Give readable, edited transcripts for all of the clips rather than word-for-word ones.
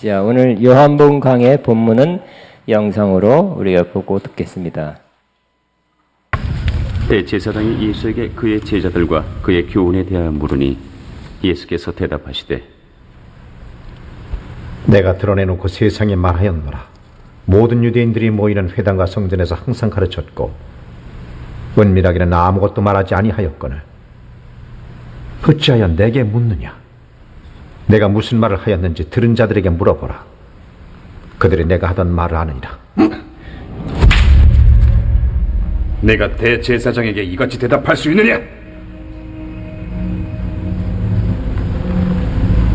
자, 오늘 요한복음 강의 본문은 영상으로 우리가 보고 듣겠습니다. 대제사장이 예수에게 그의 제자들과 그의 교훈에 대하여 물으니 예수께서 대답하시되 내가 드러내놓고 세상에 말하였노라. 모든 유대인들이 모이는 회당과 성전에서 항상 가르쳤고 은밀하게는 아무것도 말하지 아니하였거늘 어찌하여 내게 묻느냐? 내가 무슨 말을 하였는지 들은 자들에게 물어보라. 그들이 내가 하던 말을 아느니라. 내가 대제사장에게 이같이 대답할 수 있느냐?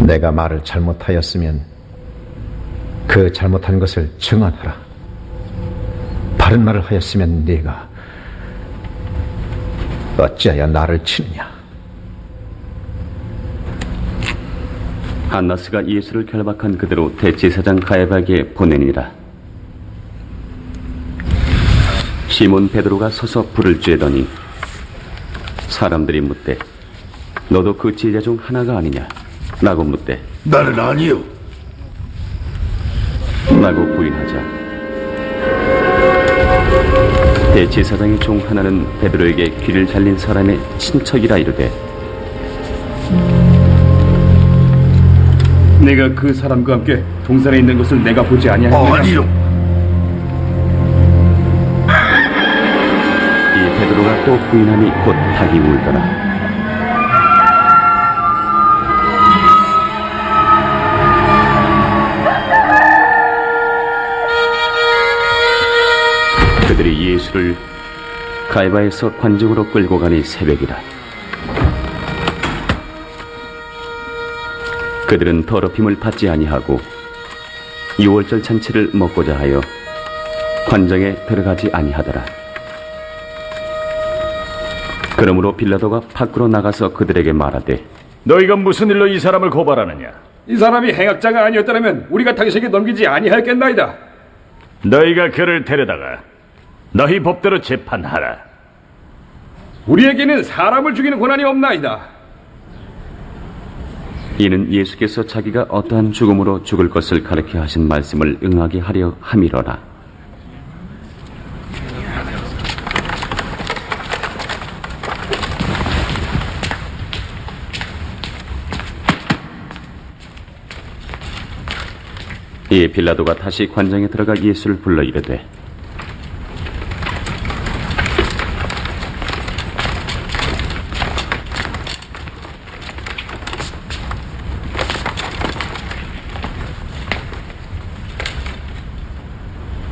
내가 말을 잘못하였으면 그 잘못한 것을 증언하라. 바른 말을 하였으면 네가 어찌하여 나를 치느냐? 안나스가 예수를 결박한 그대로 대제사장 가야바에게 보내니라. 시몬 베드로가 서서 불을 쬐더니 사람들이 묻되 너도 그 제자 중 하나가 아니냐? 라고 묻되 나는 아니요. 라고 부인하자 대제사장의 종 하나는 베드로에게 귀를 잘린 사람의 친척이라 이르되 내가 그 사람과 함께 동산에 있는 것을 내가 보지 아니하였느냐? 아니요. 이 베드로가 또 부인하니 곧 닭이 울더라. 그들이 예수를 가야바에서 관중으로 끌고 가니 새벽이라. 그들은 더럽힘을 받지 아니하고 유월절 잔치를 먹고자 하여 관정에 들어가지 아니하더라. 그러므로 빌라도가 밖으로 나가서 그들에게 말하되 너희가 무슨 일로 이 사람을 고발하느냐? 이 사람이 행악자가 아니었다면 우리가 당신에게 넘기지 아니하였겠나이다. 너희가 그를 데려다가 너희 법대로 재판하라. 우리에게는 사람을 죽이는 권한이 없나이다. 이는 예수께서 자기가 어떠한 죽음으로 죽을 것을 가르쳐 하신 말씀을 응하게 하려 함이로라. 이에 빌라도가 다시 관정에 들어가 예수를 불러 이르되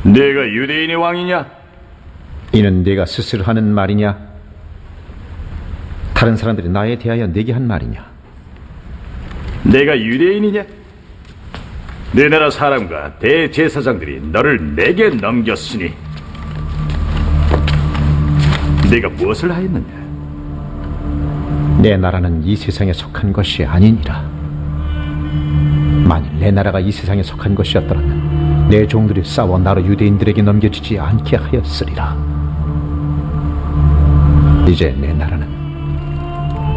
네가 유대인의 왕이냐? 이는 네가 스스로 하는 말이냐? 다른 사람들이 나에 대하여 네게 한 말이냐? 내가 유대인이냐? 네 나라 사람과 대제사장들이 너를 내게 넘겼으니 네가 무엇을 하였느냐? 내 나라는 이 세상에 속한 것이 아니니라. 만일 내 나라가 이 세상에 속한 것이었더라면 내 종들이 싸워 나로 유대인들에게 넘겨지지 않게 하였으리라. 이제 내 나라는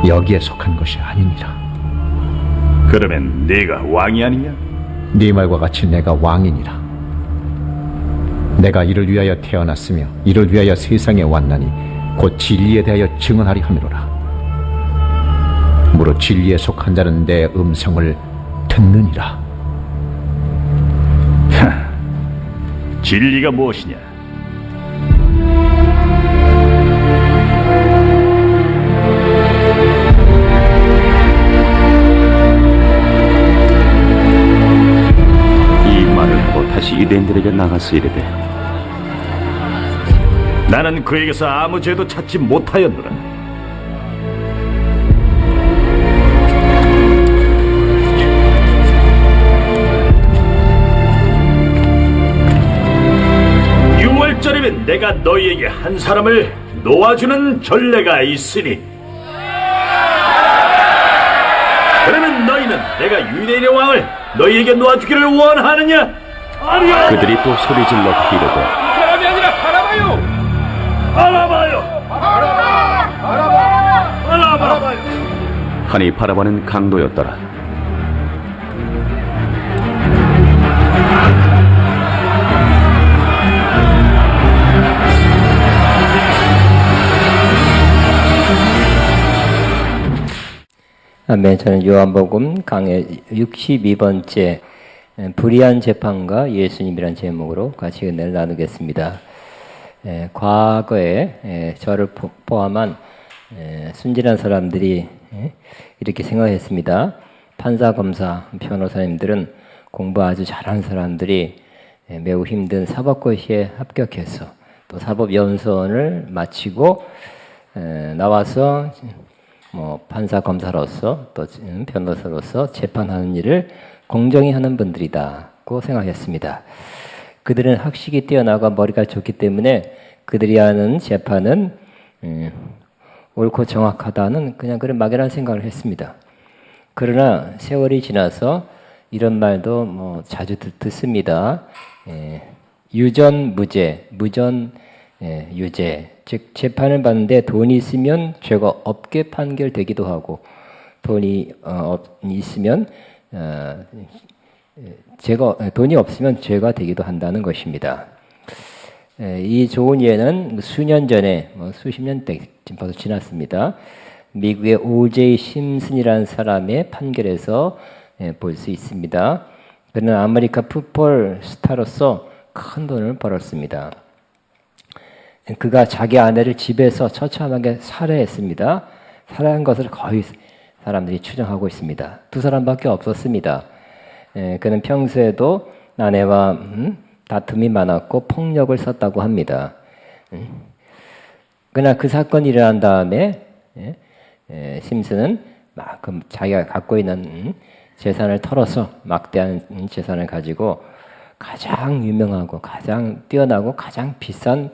여기에 속한 것이 아니니라. 그러면 네가 왕이 아니냐? 네 말과 같이 내가 왕이니라. 내가 이를 위하여 태어났으며 이를 위하여 세상에 왔나니 곧 진리에 대하여 증언하리 함이로라. 무릇 진리에 속한 자는 내 음성을 듣느니라. 진리가 무엇이냐? 이 말을 하고 다시 유대인들에게 나가서 이르되 나는 그에게서 아무 죄도 찾지 못하였노라. 유월절이면 내가 너희에게 한 사람을 놓아주는 전례가 있으니 그러면 너희는 내가 유대인의 왕을 너희에게 놓아주기를 원하느냐? 아니야. 그들이 또 소리질러 이르되 이 사람이 아니라 바라바요. 바라바요. 하니 바라바는 강도였더라. 아멘. 저는 요한복음 강해 62번째 불의한 재판과 예수님이란 제목으로 같이 은혜를 나누겠습니다. 과거에 저를 포함한 순진한 사람들이 이렇게 생각했습니다. 판사, 검사, 변호사님들은 공부 아주 잘하는 사람들이 매우 힘든 사법고시에 합격해서 또 사법연수원을 마치고 나와서 판사, 검사로서 또 변호사로서 재판하는 일을 공정히 하는 분들이다고 생각했습니다. 그들은 학식이 뛰어나고 머리가 좋기 때문에 그들이 하는 재판은 옳고 정확하다는 그냥 그런 막연한 생각을 했습니다. 그러나 세월이 지나서 이런 말도 자주 듣습니다. 유전무죄, 유죄. 즉 재판을 받는데 돈이 있으면 죄가 없게 판결되기도 하고 돈이 있으면 돈이 없으면 죄가 되기도 한다는 것입니다. 이 좋은 예는 수년 전에 수십 년 벌써 지났습니다. 미국의 O.J. 심슨이라는 사람의 판결에서 볼 수 있습니다. 그는 아메리카 풋볼 스타로서 큰 돈을 벌었습니다. 그가 자기 아내를 집에서 처참하게 살해했습니다. 살해한 것을 거의 사람들이 추정하고 있습니다. 두 사람밖에 없었습니다. 그는 평소에도 아내와 다툼이 많았고 폭력을 썼다고 합니다. 그러나 그 사건이 일어난 다음에 심슨은 자기가 갖고 있는 재산을 털어서 막대한 재산을 가지고 가장 유명하고 가장 뛰어나고 가장 비싼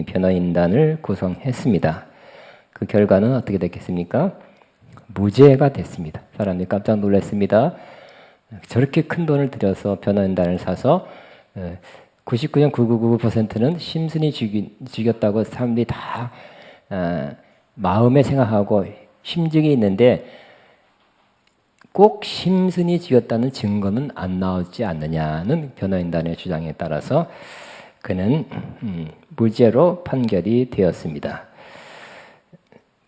변호인단을 구성했습니다. 그 결과는 어떻게 됐겠습니까? 무죄가 됐습니다. 사람들이 깜짝 놀랐습니다. 저렇게 큰 돈을 들여서 변호인단을 사서 99.999%는 심슨이 죽였다고 사람들이 다 마음에 생각하고 심증이 있는데 꼭 심슨이 죽였다는 증거는 안 나오지 않느냐는 변호인단의 주장에 따라서 그는 무죄로 판결이 되었습니다.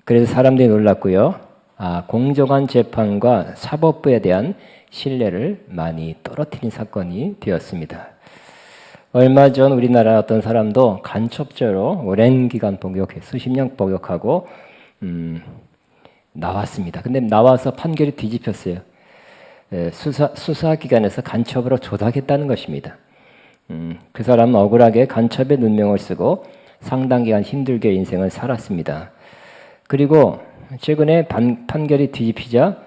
그래서 사람들이 놀랐고요. 공정한 재판과 사법부에 대한 신뢰를 많이 떨어뜨린 사건이 되었습니다. 얼마 전 우리나라 어떤 사람도 간첩죄로 오랜 기간 수십 년 복역하고 나왔습니다. 근데 나와서 판결이 뒤집혔어요. 수사기관에서 간첩으로 조작했다는 것입니다. 그 사람은 억울하게 간첩의 눈명을 쓰고 상당 기간 힘들게 인생을 살았습니다. 그리고 최근에 판결이 뒤집히자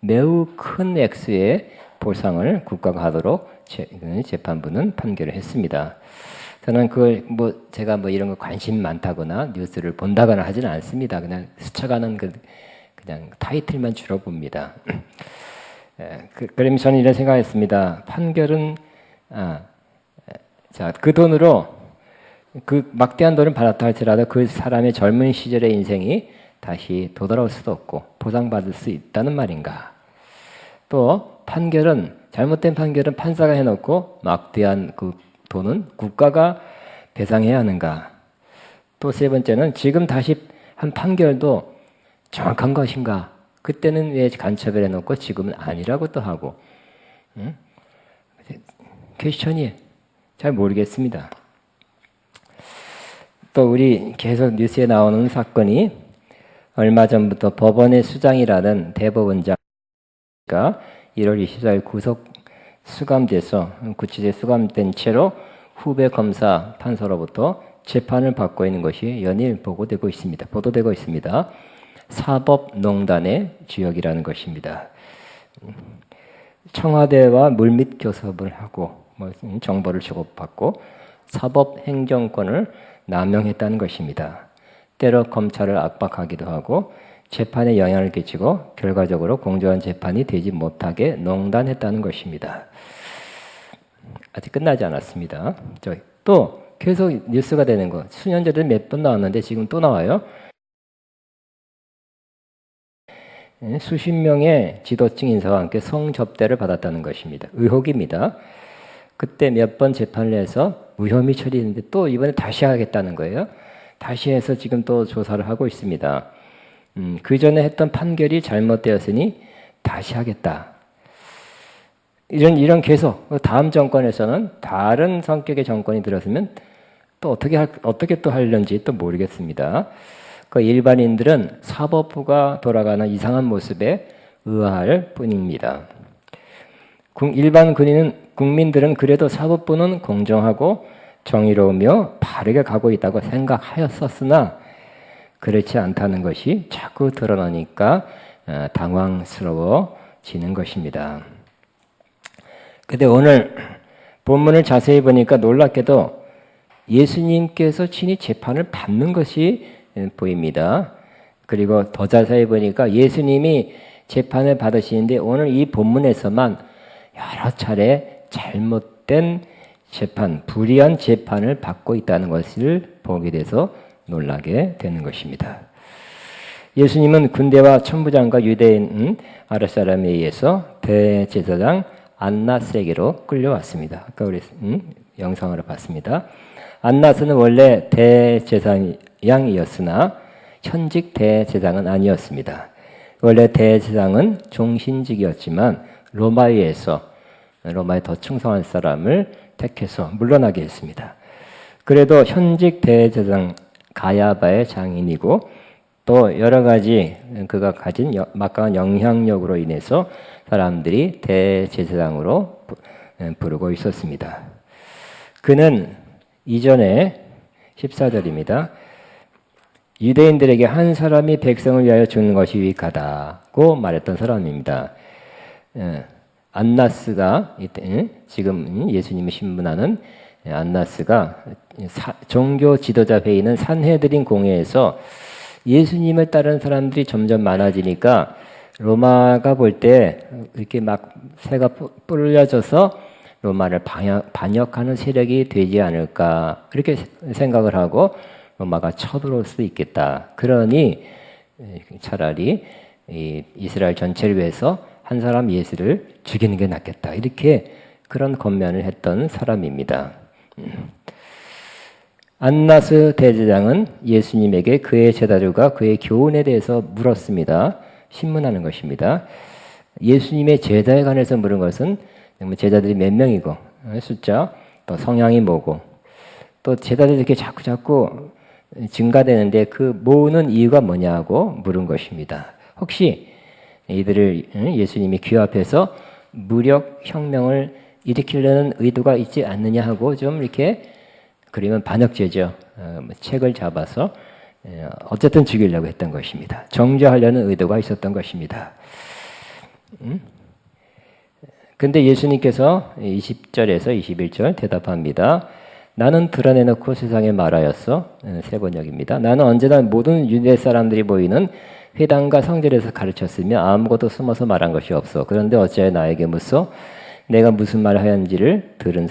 매우 큰 액수의 보상을 국가가 하도록 재판부는 판결을 했습니다. 저는 제가 이런 거 관심 많다거나 뉴스를 본다거나 하지는 않습니다. 그냥 스쳐가는 그냥 타이틀만 주로 봅니다. 그러면 저는 이런 생각했습니다. 판결은 그 돈으로 그 막대한 돈을 받았다 할지라도 그 사람의 젊은 시절의 인생이 다시 되돌아올 수도 없고 보상받을 수 있다는 말인가? 또 잘못된 판결은 판사가 해놓고 막대한 그 돈은 국가가 배상해야 하는가? 또 세 번째는 지금 다시 한 판결도 정확한 것인가? 그때는 왜 간첩을 해놓고 지금은 아니라고 또 하고 퀘스천이 잘 모르겠습니다. 또 우리 계속 뉴스에 나오는 사건이 얼마 전부터 법원의 수장이라는 대법원장가 1월 24일 구속 수감돼서 구치소에 수감된 채로 후배 검사 판사로부터 재판을 받고 있는 것이 연일 보도되고 있습니다. 사법농단의 주역이라는 것입니다. 청와대와 물밑 교섭을 하고 정보를 주고받고 사법행정권을 남용했다는 것입니다. 때로 검찰을 압박하기도 하고 재판에 영향을 끼치고 결과적으로 공정한 재판이 되지 못하게 농단했다는 것입니다. 아직 끝나지 않았습니다. 또 계속 뉴스가 되는 거 수년 전에 몇 번 나왔는데 지금 또 나와요. 수십 명의 지도층 인사와 함께 성접대를 받았다는 것입니다. 의혹입니다. 그때 몇 번 재판을 해서 무혐의 처리했는데 또 이번에 다시 하겠다는 거예요. 다시 해서 지금 또 조사를 하고 있습니다. 그 전에 했던 판결이 잘못되었으니 다시 하겠다. 이런 계속 다음 정권에서는 다른 성격의 정권이 들었으면 또 어떻게 또 하려는지 또 모르겠습니다. 그 일반인들은 사법부가 돌아가는 이상한 모습에 의아할 뿐입니다. 일반 국민들은 그래도 사법부는 공정하고 정의로우며 바르게 가고 있다고 생각하였었으나 그렇지 않다는 것이 자꾸 드러나니까 당황스러워지는 것입니다. 근데 오늘 본문을 자세히 보니까 놀랍게도 예수님께서 친히 재판을 받는 것이 보입니다. 그리고 더 자세히 보니까 예수님이 재판을 받으시는데 오늘 이 본문에서만 여러 차례 잘못된 재판, 불의한 재판을 받고 있다는 것을 보게 돼서 놀라게 되는 것입니다. 예수님은 군대와 천부장과 유대인 아랫사람에 의해서 대제사장 안나스에게로 끌려왔습니다. 아까 우리 영상으로 봤습니다. 안나스는 원래 대제사장이었으나 현직 대제사장은 아니었습니다. 원래 대제사장은 종신직이었지만 로마에 더 충성한 사람을 택해서 물러나게 했습니다. 그래도 현직 대제사장 가야바의 장인이고 또 여러 가지 그가 가진 막강한 영향력으로 인해서 사람들이 대제사장으로 부르고 있었습니다. 그는 이전에 14절입니다. 유대인들에게 한 사람이 백성을 위하여 죽는 것이 유익하다고 말했던 사람입니다. 안나스가 지금 예수님이 신문하는 안나스가 종교 지도자 회의는 산헤드린 공회에서 예수님을 따르는 사람들이 점점 많아지니까 로마가 볼 때 이렇게 막 새가 뿌려져서 로마를 반역하는 세력이 되지 않을까 그렇게 생각을 하고 로마가 쳐들어올 수 있겠다. 그러니 차라리 이스라엘 전체를 위해서 한 사람 예수를 죽이는 게 낫겠다. 이렇게 그런 권면을 했던 사람입니다. 안나스 대제장은 예수님에게 그의 제자들과 그의 교훈에 대해서 물었습니다. 신문하는 것입니다. 예수님의 제자에 관해서 물은 것은 제자들이 몇 명이고 숫자, 또 성향이 뭐고 또 제자들이 이렇게 자꾸 증가되는데 그 모으는 이유가 뭐냐고 물은 것입니다. 혹시 이들을 예수님이 귀 앞에서 무력 혁명을 일으키려는 의도가 있지 않느냐 하고 좀 이렇게 그러면 반역죄죠. 책을 잡아서 어쨌든 죽이려고 했던 것입니다. 정죄하려는 의도가 있었던 것입니다. 근데 예수님께서 20절에서 21절 대답합니다. 나는 드러내놓고 세상에 말하였어. 세 번역입니다. 나는 언제나 모든 유대 사람들이 모이는 회당과 성전에서 가르쳤으며 아무것도 숨어서 말한 것이 없어. 그런데 어찌하여 나에게 묻소? 내가 무슨 말을 하였는지를 들은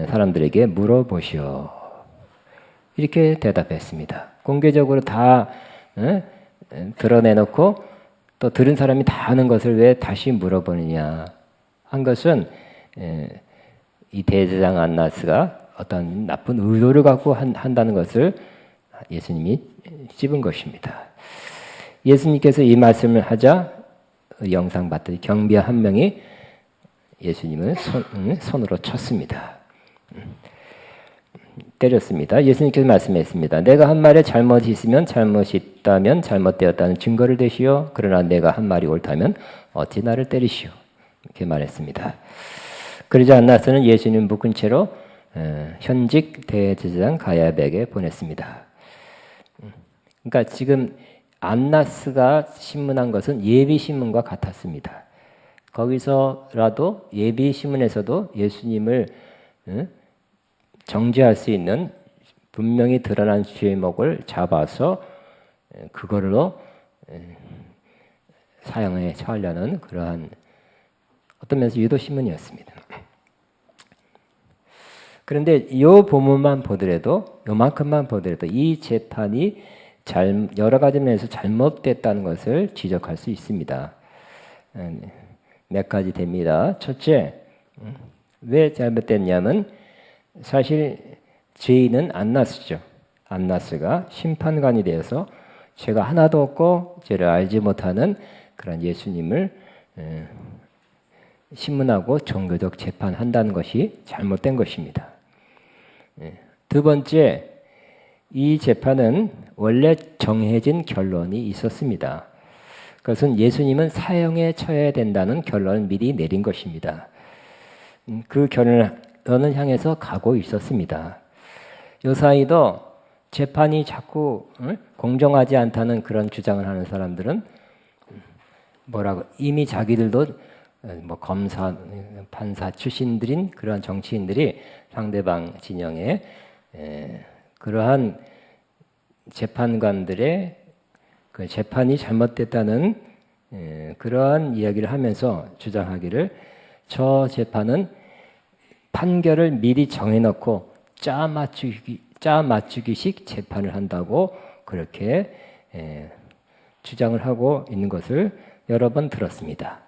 사람들에게 물어보시오. 이렇게 대답했습니다. 공개적으로 다 드러내놓고 또 들은 사람이 다 아는 것을 왜 다시 물어보느냐 한 것은 이 대제사장 안나스가 어떤 나쁜 의도를 갖고 한다는 것을 예수님이 찝은 것입니다. 예수님께서 이 말씀을 하자 영상 봤더니 경비원 한 명이 예수님을 손으로 쳤습니다. 때렸습니다. 예수님께서 말씀했습니다. 내가 한 말에 잘못이 있으면 잘못이 있다면 잘못되었다는 증거를 대시오. 그러나 내가 한 말이 옳다면 어찌 나를 때리시오. 이렇게 말했습니다. 그러자 안나스는 예수님 묶은 채로 현직 대제사장 가야바에게 보냈습니다. 그러니까 지금 안나스가 신문한 것은 예비 신문과 같았습니다. 거기서라도 예비 신문에서도 예수님을 정죄할 수 있는 분명히 드러난 죄목을 잡아서 그걸로 사형에 처하려는 그러한 어떤 면에서 유도 신문이었습니다. 그런데 이 본문만 보더라도 요만큼만 보더라도 이 재판이 여러 가지 면에서 잘못됐다는 것을 지적할 수 있습니다. 몇 가지 됩니다. 첫째, 왜 잘못됐냐면 사실 죄인은 안나스죠. 안나스가 심판관이 되어서 죄가 하나도 없고 죄를 알지 못하는 그런 예수님을 신문하고 종교적 재판한다는 것이 잘못된 것입니다. 두 번째, 이 재판은 원래 정해진 결론이 있었습니다. 그것은 예수님은 사형에 처해야 된다는 결론을 미리 내린 것입니다. 그 결론을 향해서 가고 있었습니다. 요사이도 재판이 자꾸 공정하지 않다는 그런 주장을 하는 사람들은 뭐라고 이미 자기들도 뭐 검사, 판사 출신들인 그러한 정치인들이 상대방 진영에 그러한 재판관들의 그 재판이 잘못됐다는 그러한 이야기를 하면서 주장하기를 저 재판은 판결을 미리 정해놓고 짜 맞추기식 재판을 한다고 그렇게 주장을 하고 있는 것을 여러 번 들었습니다.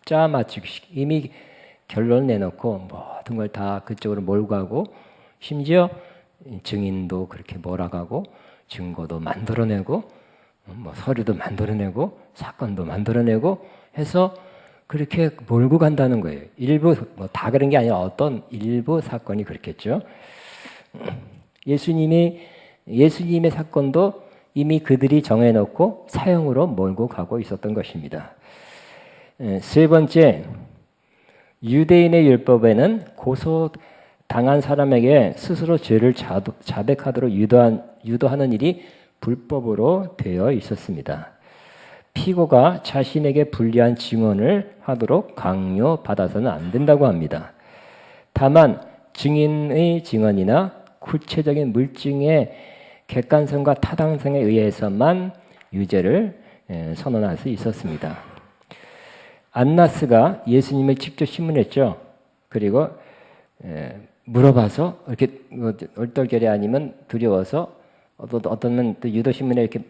짜 맞추기식 이미 결론 내놓고 모든 걸 다 그쪽으로 몰고 가고 심지어 증인도 그렇게 몰아가고 증거도 만들어내고 뭐 서류도 만들어내고 사건도 만들어내고 해서 그렇게 몰고 간다는 거예요. 일부 뭐 다 그런 게 아니라 어떤 일부 사건이 그렇겠죠. 예수님의 사건도 이미 그들이 정해놓고 사형으로 몰고 가고 있었던 것입니다. 세 번째, 유대인의 율법에는 고소당한 사람에게 스스로 죄를 자백하도록 유도하는 일이 불법으로 되어 있었습니다. 피고가 자신에게 불리한 증언을 하도록 강요받아서는 안 된다고 합니다. 다만 증인의 증언이나 구체적인 물증의 객관성과 타당성에 의해서만 유죄를 선언할 수 있었습니다. 안나스가 예수님을 직접 신문했죠. 그리고 물어봐서 이렇게 얼떨결에 아니면 두려워서 어떤 유도신문에 이렇게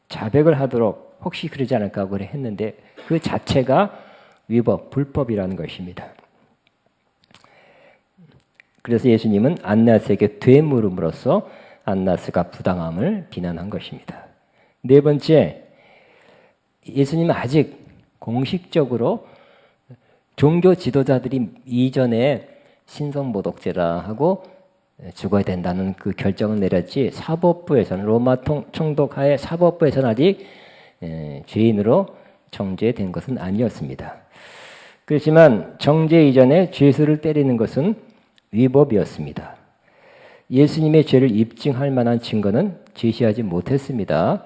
자백을 하도록 혹시 그러지 않을까 하고 했는데 그 자체가 불법이라는 것입니다. 그래서 예수님은 안나스에게 되물음으로써 안나스가 부당함을 비난한 것입니다. 네 번째, 예수님은 아직 공식적으로 종교 지도자들이 이전에 신성모독죄라 하고 죽어야 된다는 그 결정을 내렸지 사법부에서는 로마 총독하에 사법부에서는 아직 죄인으로 정죄된 것은 아니었습니다. 그렇지만 정죄 이전에 죄수를 때리는 것은 위법이었습니다. 예수님의 죄를 입증할 만한 증거는 제시하지 못했습니다.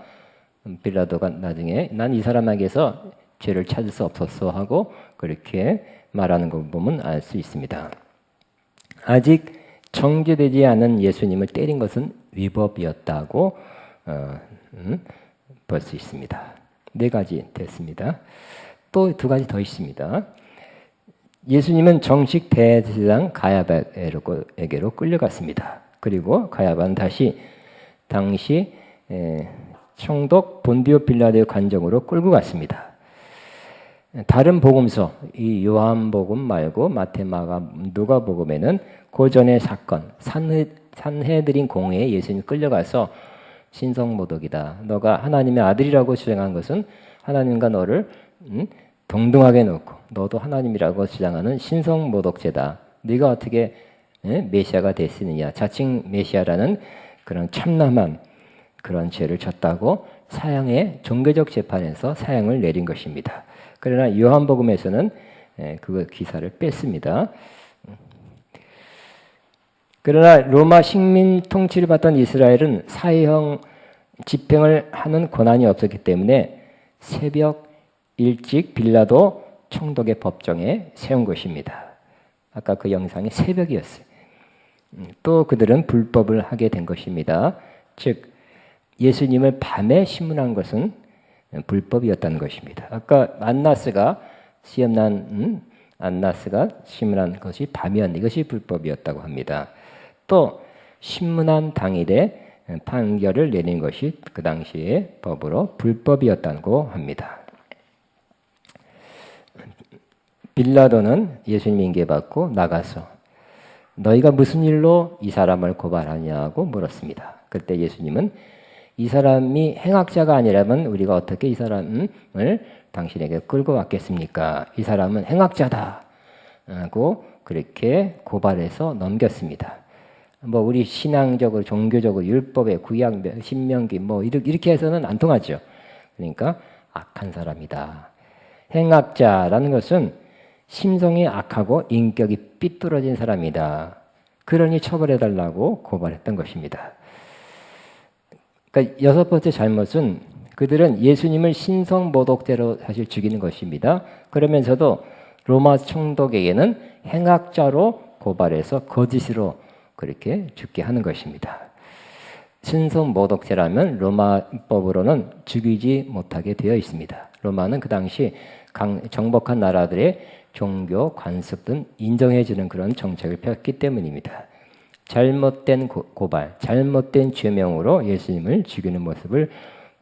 빌라도가 나중에 난 이 사람에게서 죄를 찾을 수 없었어 하고 그렇게 말하는 걸 보면 알 수 있습니다. 아직 정죄되지 않은 예수님을 때린 것은 위법이었다고 볼 수 있습니다. 네 가지 됐습니다. 또 두 가지 더 있습니다. 예수님은 정식 대제사장 가야바에게로 끌려갔습니다. 그리고 가야바는 다시 당시 총독 본디오 빌라도의 관정으로 끌고 갔습니다. 다른 복음서, 이 요한복음 말고 마태, 마가, 누가복음에는 그 전의 사건, 산헤드린 공회에 예수님이 끌려가서 신성모독이다. 너가 하나님의 아들이라고 주장한 것은 하나님과 너를 동등하게 놓고 너도 하나님이라고 주장하는 신성모독죄다. 네가 어떻게 메시아가 됐느냐. 자칭 메시아라는 그런 참남한 그런 죄를 졌다고 사형의 종교적 재판에서 사형을 내린 것입니다. 그러나 요한복음에서는 그 기사를 뺐습니다. 그러나 로마 식민 통치를 받던 이스라엘은 사형 집행을 하는 권한이 없었기 때문에 새벽 일찍 빌라도 총독의 법정에 세운 것입니다. 아까 그 영상이 새벽이었어요. 또 그들은 불법을 하게 된 것입니다. 즉 예수님을 밤에 신문한 것은 불법이었다는 것입니다. 아까 안나스가 시험난 안나스가 신문한 것이 밤이었는데 이것이 불법이었다고 합니다. 또 신문한 당일에 판결을 내린 것이 그 당시의 법으로 불법이었다고 합니다. 빌라도는 예수님 인계받고 나가서 너희가 무슨 일로 이 사람을 고발하냐고 물었습니다. 그때 예수님은 이 사람이 행악자가 아니라면 우리가 어떻게 이 사람을 당신에게 끌고 왔겠습니까? 이 사람은 행악자다 하고 그렇게 고발해서 넘겼습니다. 뭐 우리 신앙적으로 종교적으로 율법에 구약 신명기 뭐 이렇게 해서는 안 통하죠. 그러니까 악한 사람이다. 행악자라는 것은 심성이 악하고 인격이 삐뚤어진 사람이다. 그러니 처벌해달라고 고발했던 것입니다. 그러니까 여섯 번째 잘못은 그들은 예수님을 신성모독죄로 사실 죽이는 것입니다. 그러면서도 로마 총독에게는 행악자로 고발해서 거짓으로 그렇게 죽게 하는 것입니다. 신성모독죄라면 로마법으로는 죽이지 못하게 되어 있습니다. 로마는 그 당시 정복한 나라들의 종교, 관습 등 인정해주는 그런 정책을 폈기 때문입니다. 잘못된 고발, 잘못된 죄명으로 예수님을 죽이는 모습을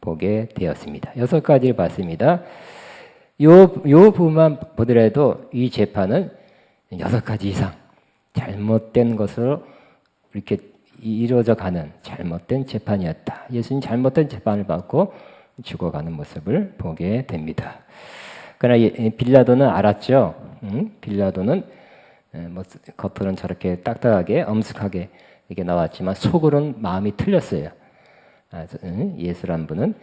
보게 되었습니다. 6가지를 봤습니다. 요 부분만 보더라도 이 재판은 6가지 이상 잘못된 것으로 이렇게 이루어져 가는 잘못된 재판이었다. 예수님 잘못된 재판을 받고 죽어가는 모습을 보게 됩니다. 그러나 빌라도는 알았죠. 빌라도는 뭐 겉으로는 저렇게 딱딱하게 엄숙하게 이렇게 나왔지만 속으로는 마음이 틀렸어요. 예수란 분은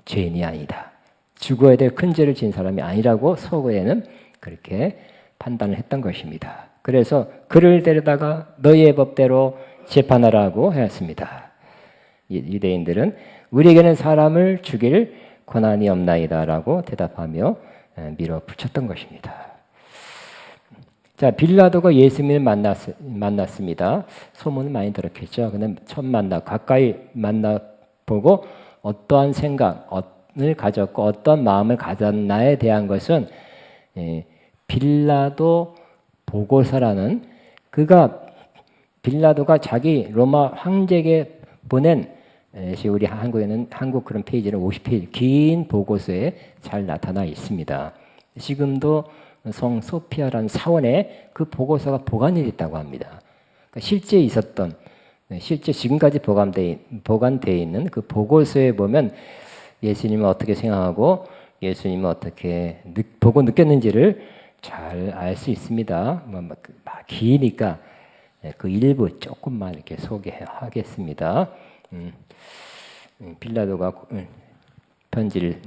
죄인이 아니다. 죽어야 될 큰 죄를 지은 사람이 아니라고 속에는 그렇게 판단을 했던 것입니다. 그래서 그를 데려다가 너희의 법대로 재판하라고 하였습니다. 유대인들은 우리에게는 사람을 죽일 권한이 없나이다라고 대답하며 밀어붙였던 것입니다. 자, 빌라도가 예수님을 만났습니다. 소문은 많이 들었겠죠. 근데 처음 가까이 만나보고 어떠한 생각을 가졌고 어떤 마음을 가졌나에 대한 것은 빌라도 보고서라는 빌라도가 자기 로마 황제에게 보낸 우리 한국에는 한국 그런 페이지는 50페이지 긴 보고서에 잘 나타나 있습니다. 지금도 성 소피아라는 사원에 그 보고서가 보관이 있다고 합니다. 그러니까 실제 있었던, 실제 지금까지 보관되어 있는 그 보고서에 보면 예수님은 어떻게 생각하고 예수님은 어떻게 보고 느꼈는지를 잘 알 수 있습니다. 기니까 그 일부 조금만 이렇게 소개하겠습니다. 빌라도가 편지를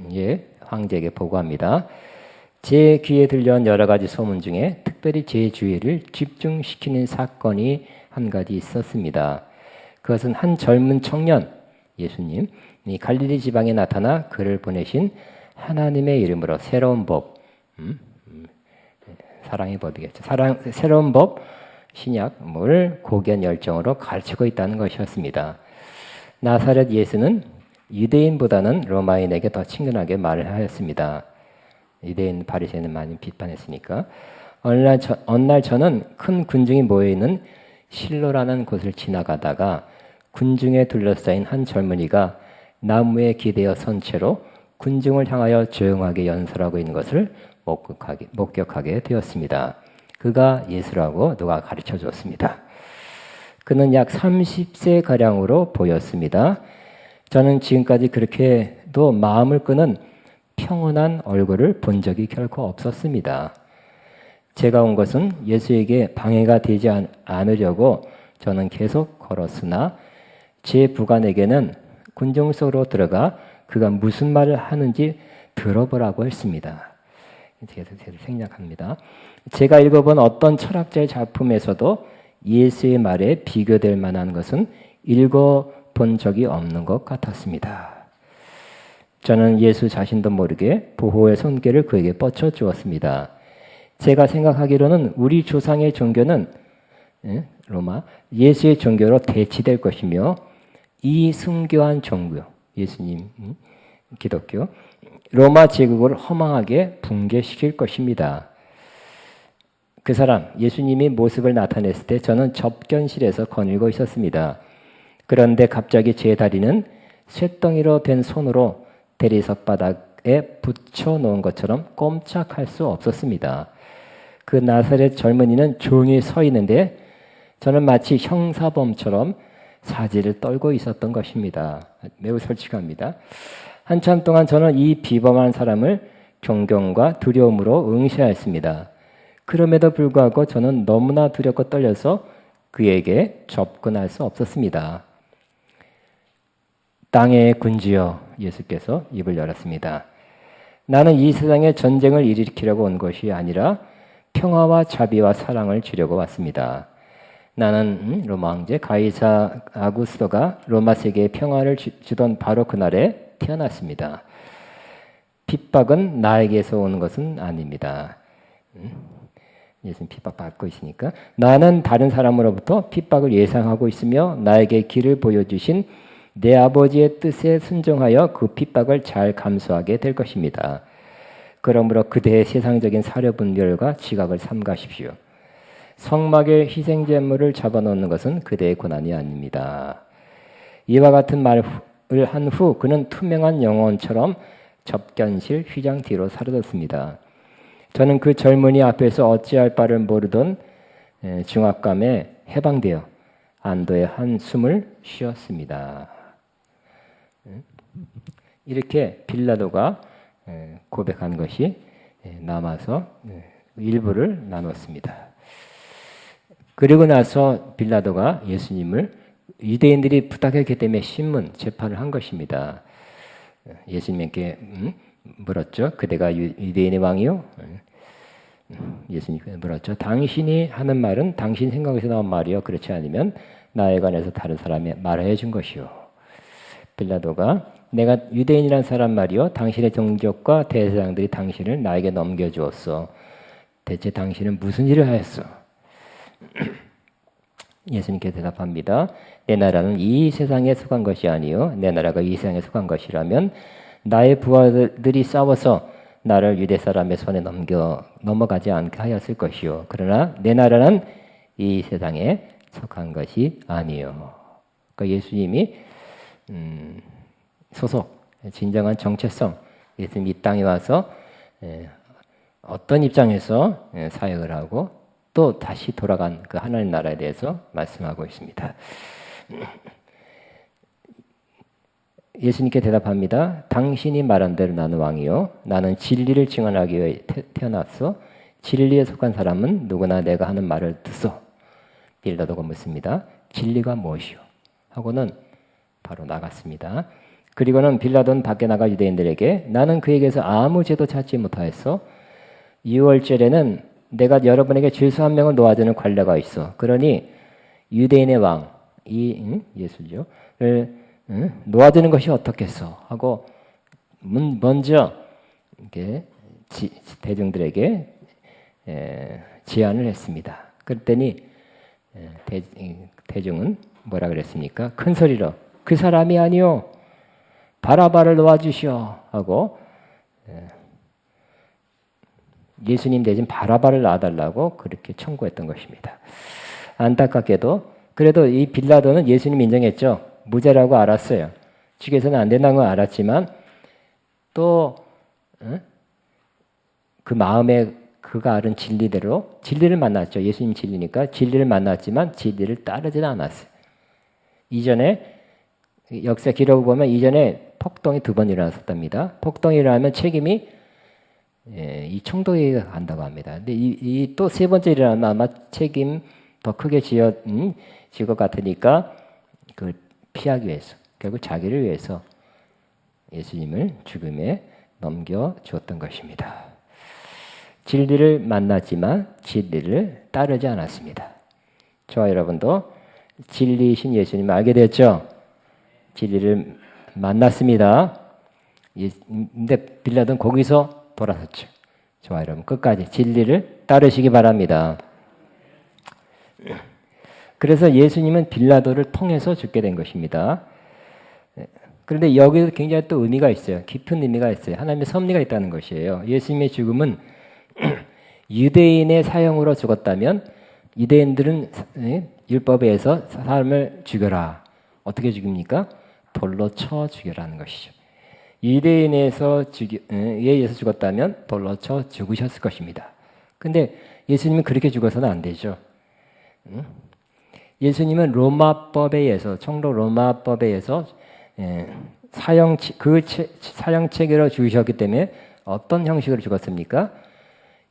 황제에게 보고합니다. 제 귀에 들려온 여러 가지 소문 중에 특별히 제 주의를 집중시키는 사건이 한 가지 있었습니다. 그것은 한 젊은 청년, 예수님, 갈릴리 지방에 나타나 그를 보내신 하나님의 이름으로 새로운 법, 사랑의 법이겠죠. 새로운 법, 신약을 고견 열정으로 가르치고 있다는 것이었습니다. 나사렛 예수는 유대인보다는 로마인에게 더 친근하게 말을 하였습니다. 유대인 바리새인은 많이 비판했으니까. 어느 날 저는 큰 군중이 모여있는 실로라는 곳을 지나가다가 군중에 둘러싸인 한 젊은이가 나무에 기대어 선 채로 군중을 향하여 조용하게 연설하고 있는 것을 목격하게 되었습니다. 그가 예수라고 누가 가르쳐 줬습니다. 그는 약 30세가량으로 보였습니다. 저는 지금까지 그렇게도 마음을 끄는 평온한 얼굴을 본 적이 결코 없었습니다. 제가 온 것은 예수에게 방해가 되지 않으려고 저는 계속 걸었으나 제 부관에게는 군중 속으로 들어가 그가 무슨 말을 하는지 들어보라고 했습니다. 계속 생략합니다. 제가 읽어본 어떤 철학자의 작품에서도 예수의 말에 비교될 만한 것은 읽어본 적이 없는 것 같았습니다. 저는 예수 자신도 모르게 보호의 손길을 그에게 뻗쳐 주었습니다. 제가 생각하기로는 우리 조상의 종교는 로마 예수의 종교로 대치될 것이며 이 순교한 종교, 예수님, 기독교, 로마 제국을 허망하게 붕괴시킬 것입니다. 그 사람, 예수님이 모습을 나타냈을 때 저는 접견실에서 거닐고 있었습니다. 그런데 갑자기 제 다리는 쇳덩이로 된 손으로 대리석 바닥에 붙여놓은 것처럼 꼼짝할 수 없었습니다. 그 나사렛 젊은이는 조용히 서 있는데 저는 마치 형사범처럼 사지를 떨고 있었던 것입니다. 매우 솔직합니다. 한참 동안 저는 이 비범한 사람을 존경과 두려움으로 응시하였습니다. 그럼에도 불구하고 저는 너무나 두렵고 떨려서 그에게 접근할 수 없었습니다. 땅의 군주여, 예수께서 입을 열었습니다. 나는 이 세상에 전쟁을 일으키려고 온 것이 아니라 평화와 자비와 사랑을 주려고 왔습니다. 나는 로마 황제 가이사 아구스토가 로마 세계에 평화를 주던 바로 그날에 태어났습니다. 핍박은 나에게서 오는 것은 아닙니다. 예수님 핍박받고 있으니까 나는 다른 사람으로부터 핍박을 예상하고 있으며 나에게 길을 보여주신 내 아버지의 뜻에 순종하여 그 핍박을 잘 감수하게 될 것입니다. 그러므로 그대의 세상적인 사려분별과 지각을 삼가십시오. 성막의 희생제물을 잡아놓는 것은 그대의 고난이 아닙니다. 이와 같은 말을 한 후 그는 투명한 영혼처럼 접견실 휘장 뒤로 사라졌습니다. 저는 그 젊은이 앞에서 어찌할 바를 모르던 중압감에 해방되어 안도의 한숨을 쉬었습니다. 이렇게 빌라도가 고백한 것이 남아서 일부를 나눴습니다. 그리고 나서 빌라도가 예수님을 유대인들이 부탁했기 때문에 신문 재판을 한 것입니다. 예수님께 물었죠. 그대가 유대인의 왕이요? 예수님께 물었죠. 당신이 하는 말은 당신 생각에서 나온 말이요. 그렇지 않으면 나에 관해서 다른 사람이 말해 준 것이요. 빌라도가 내가 유대인이란 사람 말이요. 당신의 종족과 대제사장들이 당신을 나에게 넘겨주었어. 대체 당신은 무슨 일을 하였어? 예수님께 대답합니다. 내 나라는 이 세상에 속한 것이 아니요 내 나라가 이 세상에 속한 것이라면 나의 부하들이 싸워서 나를 유대 사람의 손에 넘어가지 않게 하였을 것이요 그러나 내 나라는 이 세상에 속한 것이 아니요. 그러니까 예수님이 소속, 진정한 정체성, 예수님이 이 땅에 와서 어떤 입장에서 사역을 하고 또 다시 돌아간 그 하나님 나라에 대해서 말씀하고 있습니다. 예수님께 대답합니다. 당신이 말한 대로 나는 왕이요. 나는 진리를 증언하기 위해 태어났어. 진리에 속한 사람은 누구나 내가 하는 말을 듣소. 빌라도가 묻습니다. 진리가 무엇이요? 하고는 바로 나갔습니다. 그리고는 빌라도는 밖에 나가 유대인들에게 나는 그에게서 아무 죄도 찾지 못하였어. 6월절에는 내가 여러분에게 질서 한 명을 놓아주는 관례가 있어. 그러니 유대인의 왕, 예수죠. 놓아주는 것이 어떻겠어? 하고 먼저 이렇게 대중들에게 제안을 했습니다. 그랬더니 대중은 뭐라 그랬습니까? 큰 소리로 그 사람이 아니요 바라바를 놓아주시오 하고 예수님 대신 바라바를 놔달라고 그렇게 청구했던 것입니다. 안타깝게도 그래도 이 빌라도는 예수님 인정했죠. 무죄라고 알았어요. 죽여서는 안 된다는 건 알았지만 또 그 마음에 그가 아는 진리대로 진리를 만났죠. 예수님 진리니까 진리를 만났지만 진리를 따르지는 않았어요. 이전에 역사 기록을 보면 이전에 폭동이 2번 일어났었답니다. 폭동이 일어나면 책임이 이 총독에게 간다고 합니다. 근데 이 또 3번째 일어나면 아마 책임 더 크게 지을 것 같으니까 그걸 피하기 위해서 결국 자기를 위해서 예수님을 죽음에 넘겨주었던 것입니다. 진리를 만났지만 진리를 따르지 않았습니다. 저와 여러분도 진리이신 예수님을 알게 됐죠? 진리를 만났습니다. 근데 빌라도는 거기서 돌아섰죠. 저와 여러분 끝까지 진리를 따르시기 바랍니다. 그래서 예수님은 빌라도를 통해서 죽게 된 것입니다. 그런데 여기서 굉장히 또 의미가 있어요. 깊은 의미가 있어요. 하나님의 섭리가 있다는 것이에요. 예수님의 죽음은 유대인의 사형으로 죽었다면 유대인들은 율법에 의해서 사람을 죽여라. 어떻게 죽입니까? 돌로 쳐 죽여라는 것이죠. 유대인에서 의해서 죽었다면 돌로 쳐 죽으셨을 것입니다. 근데 예수님은 그렇게 죽어서는 안 되죠. 예수님은 로마법에 의해서 청로 로마법에 의해서 사형 체계로 죽으셨기 때문에 어떤 형식으로 죽었습니까?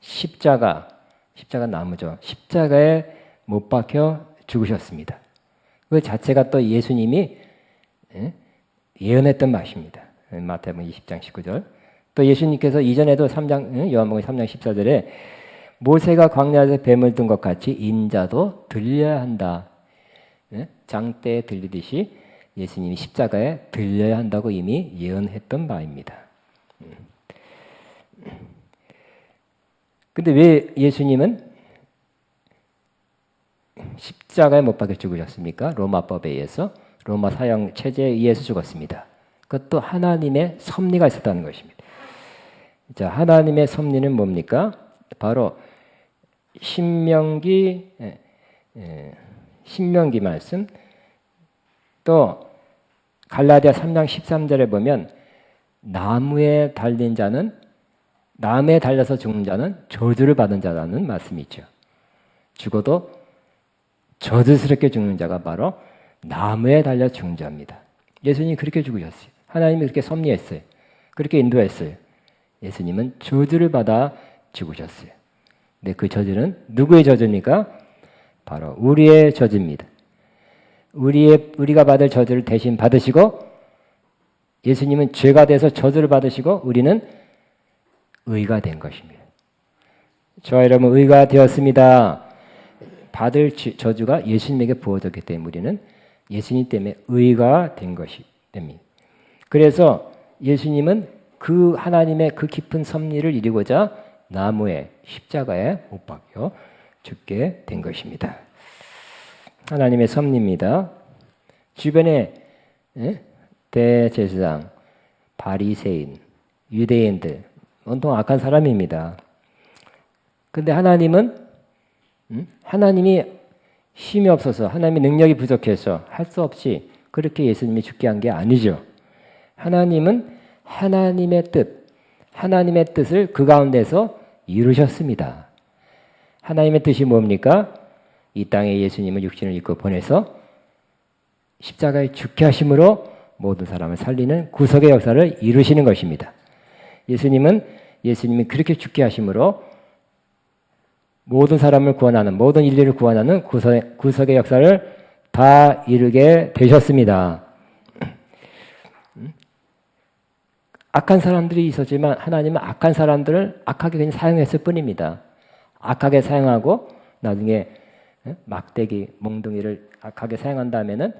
십자가 나무죠. 십자가에 못 박혀 죽으셨습니다. 그 자체가 또 예수님이 예언했던 말씀입니다. 마태복음 20장 19절. 또 예수님께서 이전에도 요한복음 3장 14절에 모세가 광야에서 뱀을 든 것 같이 인자도 들려야 한다. 장대에 들리듯이 예수님이 십자가에 들려야 한다고 이미 예언했던 바입니다. 근데 왜 예수님은 십자가에 못 박혀 죽으셨습니까? 로마법에 의해서, 로마 사형 체제에 의해서 죽었습니다. 그것도 하나님의 섭리가 있었다는 것입니다. 자, 하나님의 섭리는 뭡니까? 바로 신명기 말씀, 또 갈라디아 3장 13절에 보면 나무에 달려서 죽는 자는 저주를 받은 자라는 말씀이 있죠. 죽어도 저주스럽게 죽는 자가 바로 나무에 달려 죽는 자입니다. 예수님이 그렇게 죽으셨어요. 하나님이 그렇게 섭리했어요. 그렇게 인도했어요. 예수님은 저주를 받아 죽으셨어요. 근데 그 저주는 누구의 저주입니까? 바로 우리의 저주입니다. 우리가 받을 저주를 대신 받으시고, 예수님은 죄가 돼서 저주를 받으시고 우리는 의가 된 것입니다. 저와 여러분 의가 되었습니다. 받을 저주가 예수님에게 부어졌기 때문에 우리는 예수님 때문에 의가 된 것이 됩니다. 그래서 예수님은 그 하나님의 그 깊은 섭리를 이루고자 나무에 십자가에 못 박혀 죽게 된 것입니다. 하나님의 섭리입니다. 주변에 대제사장, 바리새인, 유대인들 온통 악한 사람입니다. 근데 하나님이 힘이 없어서, 하나님의 능력이 부족해서 할 수 없이 그렇게 예수님이 죽게 한 게 아니죠. 하나님은 하나님의 뜻을 그 가운데서 이루셨습니다. 하나님의 뜻이 뭡니까? 이 땅에 예수님을 육신을 입고 보내서 십자가에 죽게 하심으로 모든 사람을 살리는 구속의 역사를 이루시는 것입니다. 예수님이 그렇게 죽게 하심으로 모든 사람을 구원하는, 모든 인류를 구원하는 구속의 역사를 다 이루게 되셨습니다. 악한 사람들이 있었지만 하나님은 악한 사람들을 악하게 그냥 사용했을 뿐입니다. 악하게 사용하고 나중에 막대기, 몽둥이를 악하게 사용한 다음에는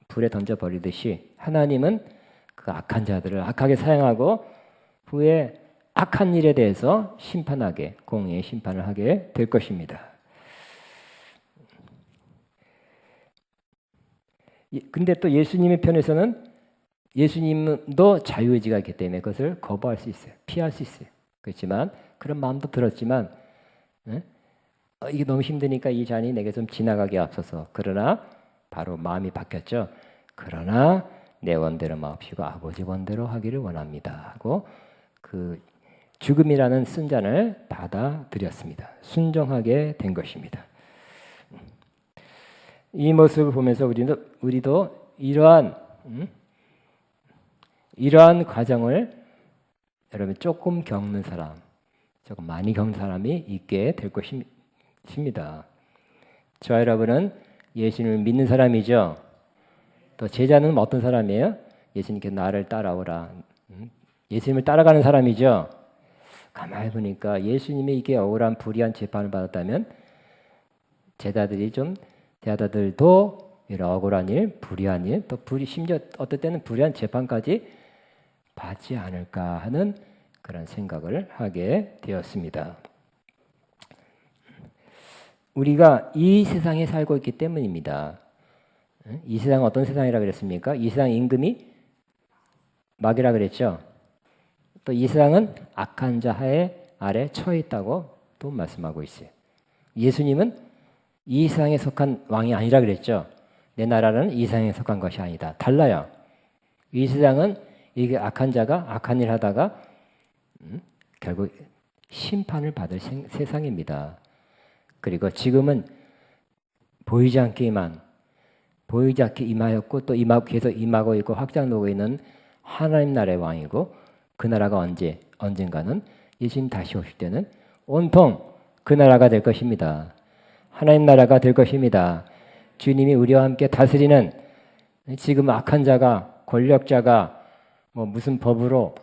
불에 던져버리듯이 하나님은 그 악한 자들을 악하게 사용하고 후에 악한 일에 대해서 공의의 심판을 하게 될 것입니다. 근데 또 예수님의 편에서는 예수님도 자유의지가 있기 때문에 그것을 거부할 수 있어요. 피할 수 있어요. 그렇지만 그런 마음도 들었지만 이게 너무 힘드니까 이 잔이 내게 좀 지나가게 앞서서, 그러나 바로 마음이 바뀌었죠. 그러나 내 원대로 마옵시고 아버지 원대로 하기를 원합니다 하고 그 죽음이라는 쓴잔을 받아들였습니다. 순종하게 된 것입니다. 이 모습을 보면서 우리도 이러한 과정을 여러분 조금 겪는 사람, 조금 많이 겪는 사람이 있게 될 것입니다. 저와 여러분은 예수님을 믿는 사람이죠. 또 제자는 어떤 사람이에요? 예수님께 나를 따라오라. 예수님을 따라가는 사람이죠. 가만히 보니까 예수님이 이게 억울한 불의한 재판을 받았다면 제자들도 이런 억울한 일, 불의한 일, 또 심지어 어떨 때는 불의한 재판까지 받지 않을까 하는 그런 생각을 하게 되었습니다. 우리가 이 세상에 살고 있기 때문입니다. 이 세상은 어떤 세상이라 그랬습니까? 이 세상 임금이 마귀라 그랬죠. 또 이 세상은 악한 자 아래 처해 있다고 또 말씀하고 있어요. 예수님은 이 세상에 속한 왕이 아니라 그랬죠. 내 나라는 이 세상에 속한 것이 아니다. 달라요. 이 세상은 이게 악한 자가 악한 일 하다가 결국 심판을 받을 세상입니다. 그리고 지금은 보이지 않게 임하였고 또 계속 임하고 있고 확장되고 있는 하나님 나라의 왕이고 그 나라가 언젠가는 예수님 다시 오실 때는 온통 그 나라가 될 것입니다. 하나님 나라가 될 것입니다. 주님이 우리와 함께 다스리는 지금 악한 자가 권력자가 뭐 무슨 법으로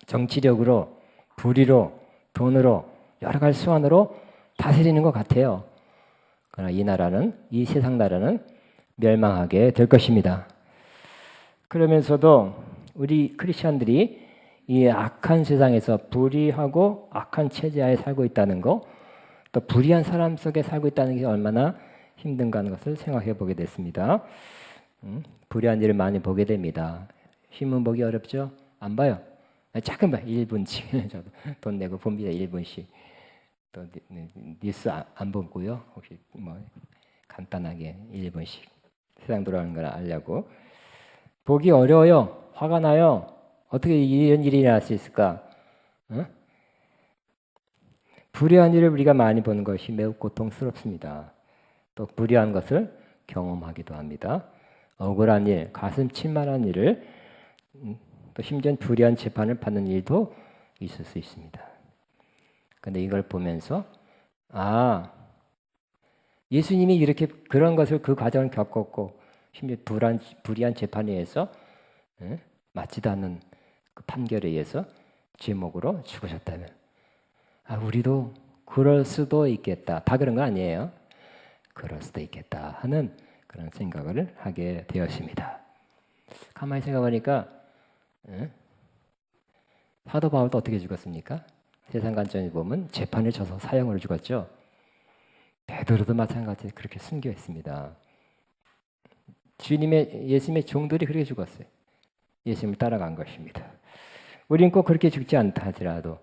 정치력으로 불의로 돈으로 여러 가지 수완으로 다스리는 것 같아요. 그러나 이 세상 나라는 멸망하게 될 것입니다. 그러면서도 우리 크리스천들이 이 악한 세상에서 불의하고 악한 체제하에 살고 있다는 거, 또 불의한 사람 속에 살고 있다는 게 얼마나 힘든가 하는 것을 생각해 보게 됐습니다. 불의한 일을 많이 보게 됩니다. 신문 보기 어렵죠? 안 봐요. 잠깐 봐요. 1분씩. 저도 돈 내고 봅니다. 1분씩. 또 뉴스 안 보고요. 혹시 뭐 간단하게 1분씩 세상 돌아가는 걸 알려고. 보기 어려워요. 화가 나요. 어떻게 이런 일이 일어날 수 있을까? 불의한 일을 우리가 많이 보는 것이 매우 고통스럽습니다. 또 불의한 것을 경험하기도 합니다. 억울한 일, 가슴 칠만한 일을 또 심지어 불의한 재판을 받는 일도 있을 수 있습니다. 그런데 이걸 보면서 예수님이 이렇게 그런 것을 그 과정을 겪었고 심지어 불의한 재판에 의해서 맞지도 않는 그 판결에 의해서 제목으로 죽으셨다면 우리도 그럴 수도 있겠다. 다 그런 거 아니에요. 그럴 수도 있겠다 하는 그런 생각을 하게 되었습니다. 가만히 생각하니까 사도 바울도 어떻게 죽었습니까? 세상 관점에 보면 재판을 져서 사형으로 죽었죠. 베드로도 마찬가지로 그렇게 순교했습니다. 예수님의 종들이 그렇게 죽었어요. 예수님을 따라간 것입니다. 우리는 꼭 그렇게 죽지 않다 하더라도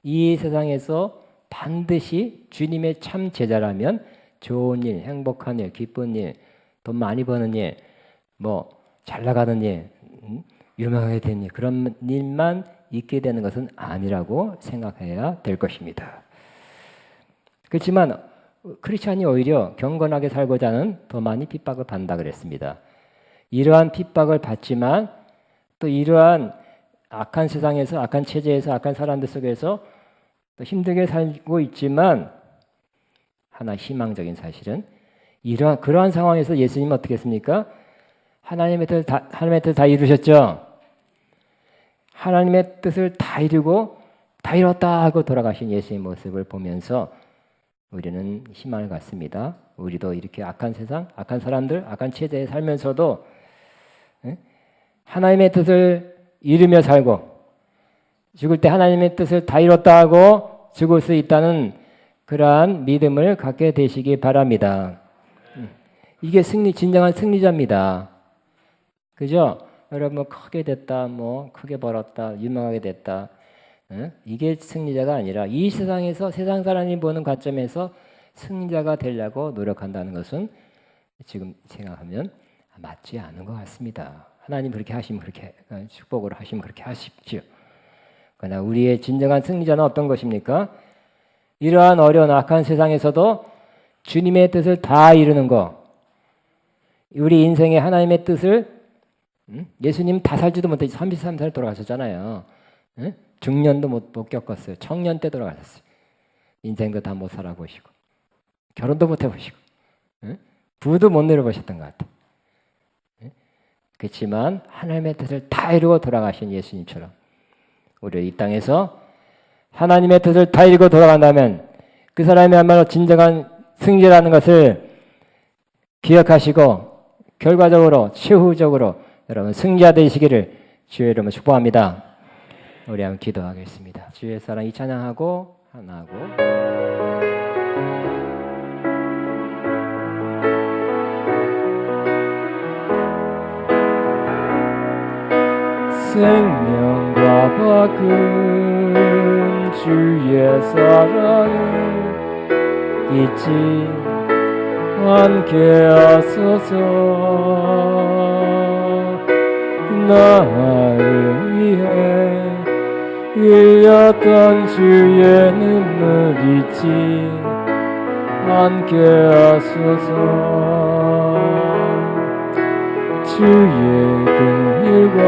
이 세상에서 반드시 주님의 참 제자라면 좋은 일, 행복한 일, 기쁜 일, 돈 많이 버는 일, 뭐 잘 나가는 일, 유명하게 된 일, 그런 일만 있게 되는 것은 아니라고 생각해야 될 것입니다. 그렇지만 크리스찬이 오히려 경건하게 살고자 하는 더 많이 핍박을 받는다 그랬습니다. 이러한 핍박을 받지만 또 이러한 악한 세상에서 악한 체제에서 악한 사람들 속에서 또 힘들게 살고 있지만 하나 희망적인 사실은 그러한 상황에서 예수님은 어떻게 했습니까? 하나님의 뜻을 다 이루셨죠. 하나님의 뜻을 다 이루고 다 이뤘다 하고 돌아가신 예수의 모습을 보면서 우리는 희망을 갖습니다. 우리도 이렇게 악한 세상, 악한 사람들, 악한 체제에 살면서도 하나님의 뜻을 이루며 살고 죽을 때 하나님의 뜻을 다 이뤘다 하고 죽을 수 있다는 그러한 믿음을 갖게 되시기 바랍니다. 이게 진정한 승리자입니다. 그죠? 여러분 크게 됐다, 크게 벌었다, 유명하게 됐다. 이게 승리자가 아니라 이 세상에서 세상 사람이 보는 관점에서 승리자가 되려고 노력한다는 것은 지금 생각하면 맞지 않은 것 같습니다. 하나님 그렇게 하시면 그렇게 축복으로 하시면 그렇게 하십시오. 그러나 우리의 진정한 승리자는 어떤 것입니까? 이러한 어려운 악한 세상에서도 주님의 뜻을 다 이루는 것. 우리 인생의 하나님의 뜻을 예수님 다 살지도 못해 33살 돌아가셨잖아요. 중년도 못 겪었어요. 청년 때 돌아가셨어요. 인생도 다 못 살아보시고 결혼도 못 해보시고 부도 못 내려보셨던 것 같아요. 그렇지만 하나님의 뜻을 다 이루고 돌아가신 예수님처럼 우리 이 땅에서 하나님의 뜻을 다 이루고 돌아간다면 그 사람이야말로 진정한 승리라는 것을 기억하시고 결과적으로 최후적으로 여러분 승리자 되시기를 주의 이름으로 축복합니다. 우리 한번 기도하겠습니다. 주의 사랑 이 찬양하고 하나하고 생명과 박은 주의 사랑을 잊지 않게 하소서. 나를 위해 흘렸던 주의 눈물 잊지 함께 하소서. 주의 긍휼과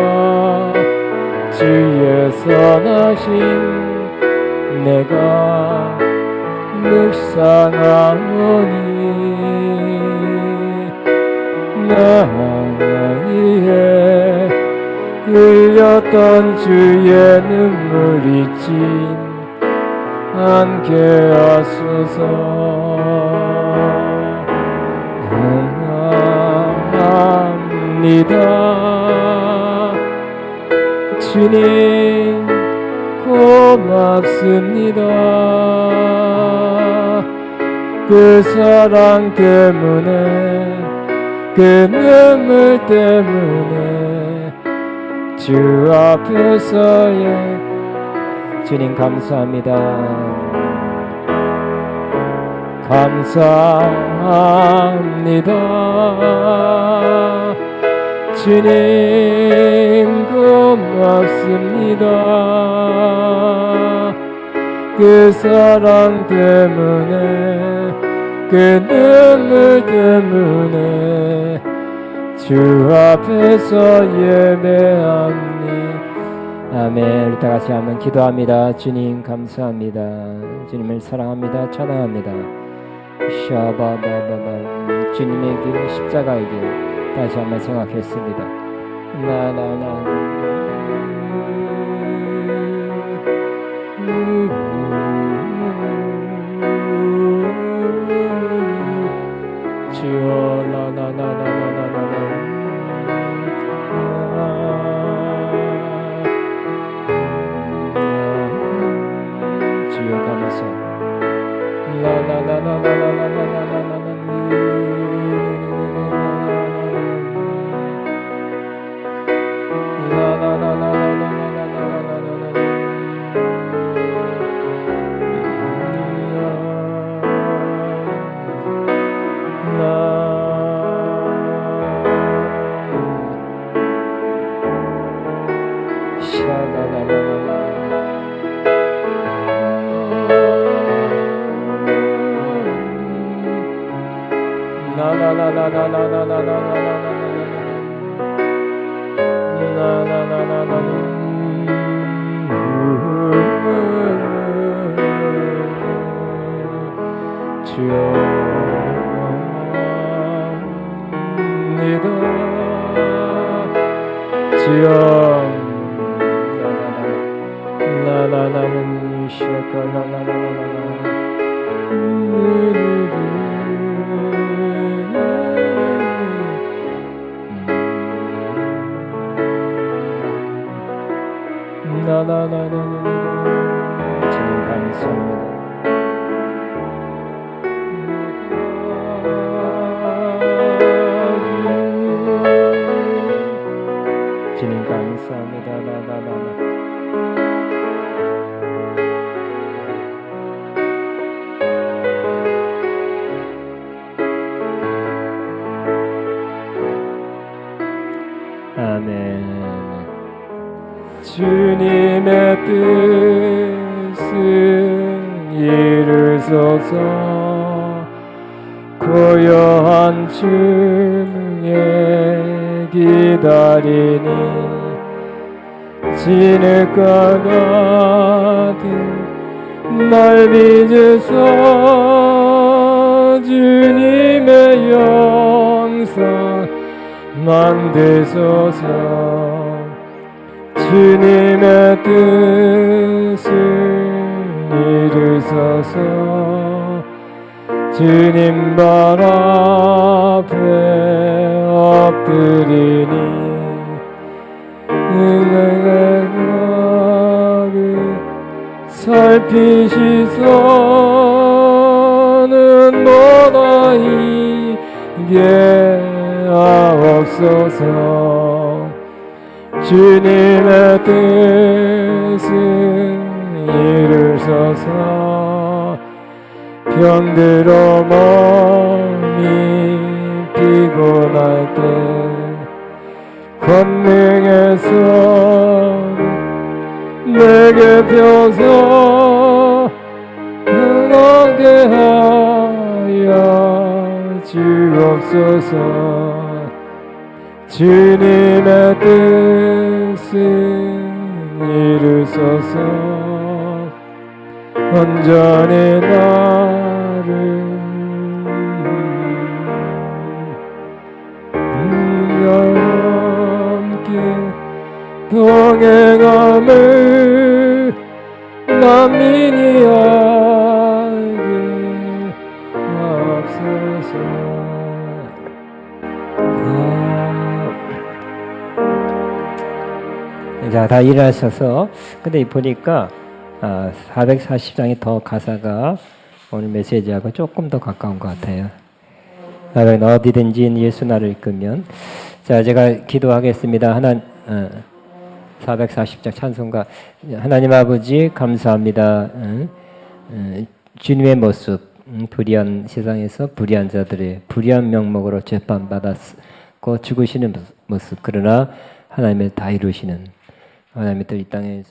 주의 선하심 내가 묵상하오니 나의 흘렸던 주의 눈물이 진 함께 하소서. 응합니다 주님 고맙습니다. 그 사랑 때문에 그 눈물 때문에 주 앞에서의 주님 감사합니다. 감사합니다. 주님 고맙습니다. 그 사랑 때문에 그 눈물 때문에 주 앞에서 예배합니다. 아멘. 우리 다 같이 한번 기도합니다. 주님 감사합니다. 주님을 사랑합니다. 찬양합니다. 샤바바바바. 주님의 길 십자가의 길 다시 한번 생각했습니다. 주여 주여 감사. 주님 감사합니다. 주님 감사합니다. 아멘. 주님의 뜻은 이루소서. 고요한 춤에 기다리니 진흙과 같은 날 빚으소. 주님의 영상 만드소서. 주님의 뜻을 이루소서. 주님 발 앞에 엎드리니 살피시소는 너나 이게 하옵소서. 주님의 뜻은 이루소서. 병들어 몸이 피곤할 때 권능에서 내게 펴서 편하게 주옵소서. 주님의 뜻을 이루소서. 온전히 나를 함께 동행함을 남인이 알게 하옵소서. 자, 다 일어나셔서. 근데 보니까 440장이 더 가사가 오늘 메시지하고 조금 더 가까운 것 같아요. 어디든지 예수 나를 이끌면. 자, 제가 기도하겠습니다. 440장 찬송가. 하나님 아버지 감사합니다. 주님의 모습, 불의한 세상에서 불의한 자들의 불의한 명목으로 재판받았고 죽으시는 모습, 그러나 하나님의 다 이루시는 하나님의 이 땅에